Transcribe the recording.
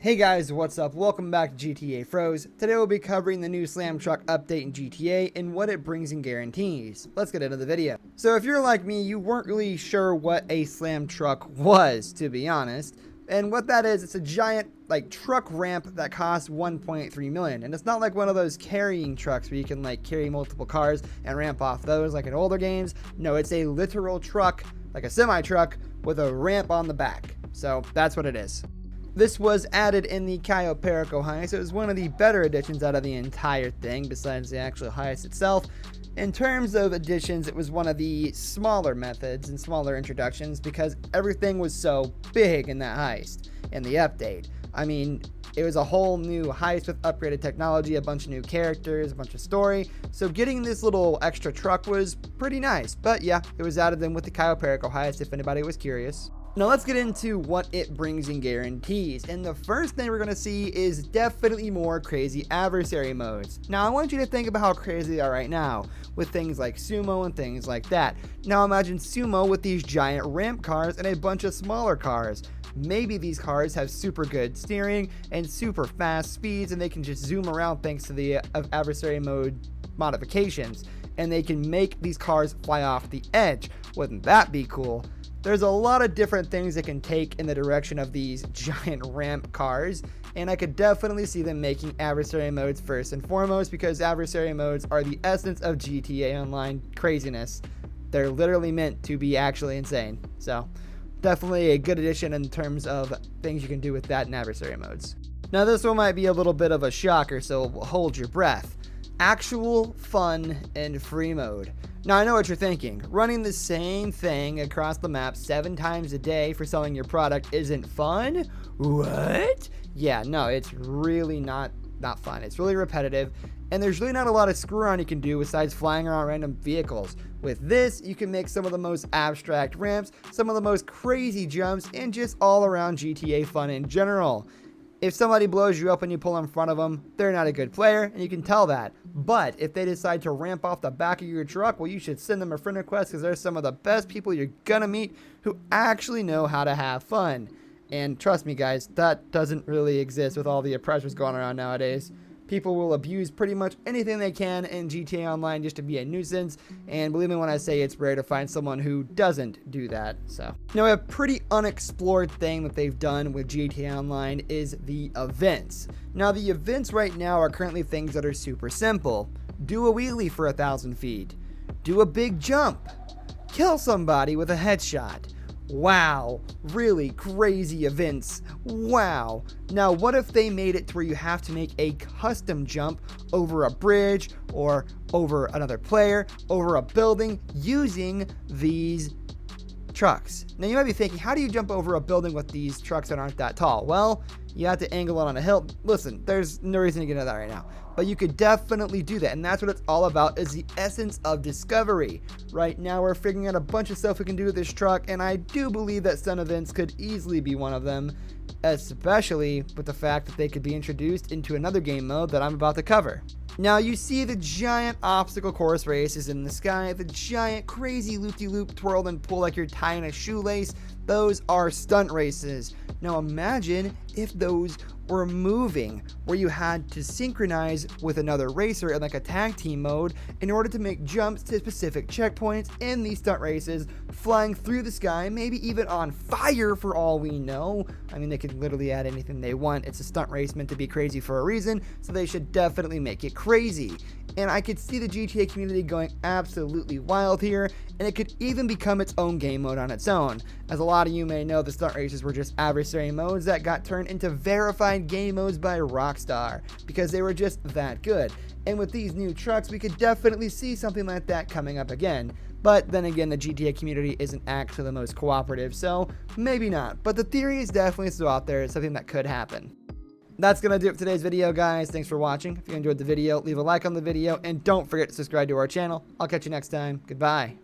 Hey guys, what's up? Welcome back to GTA Froze. Today we'll be covering the new Slam Truck update in GTA and what it brings and guarantees. Let's get into the video. So if you're like me, you weren't really sure what a Slam Truck was, to be honest. And what that is, it's a giant truck ramp that costs 1.3 million. And it's not like one of those carrying trucks where you can carry multiple cars and ramp off those like in older games. No, it's a literal truck, like a semi-truck with a ramp on the back. So that's what it is. This was added in the Cayo Perico heist. It was one of the better additions out of the entire thing, besides the actual heist itself. In terms of additions, it was one of the smaller methods and smaller introductions because everything was so big in that heist in the update. I mean, it was a whole new heist with upgraded technology, a bunch of new characters, a bunch of story. So getting this little extra truck was pretty nice. But yeah, it was added in with the Cayo Perico heist if anybody was curious. Now let's get into what it brings and guarantees. And the first thing we're going to see is definitely more crazy adversary modes. Now I want you to think about how crazy they are right now with things like Sumo and things like that. Now imagine Sumo with these giant ramp cars and a bunch of smaller cars. Maybe these cars have super good steering and super fast speeds and they can just zoom around thanks to the adversary mode modifications. And they can make these cars fly off the edge. Wouldn't that be cool? There's a lot of different things that can take in the direction of these giant ramp cars, and I could definitely see them making adversary modes first and foremost because adversary modes are the essence of GTA Online craziness. They're literally meant to be actually insane. So definitely a good addition in terms of things you can do with that in adversary modes. Now this one might be a little bit of a shocker, so hold your breath. Actual fun and free mode. Now I know what you're thinking. Running the same thing across the map 7 times a day for selling your product isn't fun? What? Yeah, no, it's really not fun. It's really repetitive, and there's really not a lot of screw around you can do besides flying around random vehicles. With this, you can make some of the most abstract ramps, some of the most crazy jumps, and just all around GTA fun in general. If somebody blows you up and you pull in front of them, they're not a good player, and you can tell that. But if they decide to ramp off the back of your truck, well, you should send them a friend request because they're some of the best people you're gonna meet who actually know how to have fun. And trust me, guys, that doesn't really exist with all the oppressors going around nowadays. People will abuse pretty much anything they can in GTA Online just to be a nuisance, and believe me when I say it's rare to find someone who doesn't do that. So now a pretty unexplored thing that they've done with GTA Online is the events. Now the events right now are currently things that are super simple. Do a wheelie for 1,000 feet. Do a big jump. Kill somebody with a headshot. Wow, really crazy events. Wow. Now what if they made it to where you have to make a custom jump over a bridge or over another player, over a building using these trucks? Now you might be thinking, how do you jump over a building with these trucks that aren't that tall? Well, you have to angle it on a hill. Listen, there's no reason to get into that right now, but you could definitely do that, and that's what it's all about, is the essence of discovery. Right now we're figuring out a bunch of stuff we can do with this truck, and I do believe that sun events could easily be one of them, especially with the fact that they could be introduced into another game mode that I'm about to cover. Now you see the giant obstacle course races in the sky, the giant crazy loop-de-loop twirl and pull like you're tying a shoelace. Those are stunt races. Now imagine if those were moving, where you had to synchronize with another racer in like a tag team mode in order to make jumps to specific checkpoints in these stunt races, flying through the sky, maybe even on fire for all we know. I mean, they could literally add anything they want. It's a stunt race meant to be crazy for a reason, so they should definitely make it crazy. And I could see the GTA community going absolutely wild here, and it could even become its own game mode on its own. As a lot of you may know, the stunt races were just adversary modes that got turned into verified game modes by Rockstar because they were just that good. And with these new trucks, we could definitely see something like that coming up again. But then again, the GTA community isn't actually the most cooperative, so maybe not. But the theory is definitely still out there. It's something that could happen. That's going to do it for today's video, guys. Thanks for watching. If you enjoyed the video, leave a like on the video, and don't forget to subscribe to our channel. I'll catch you next time. Goodbye.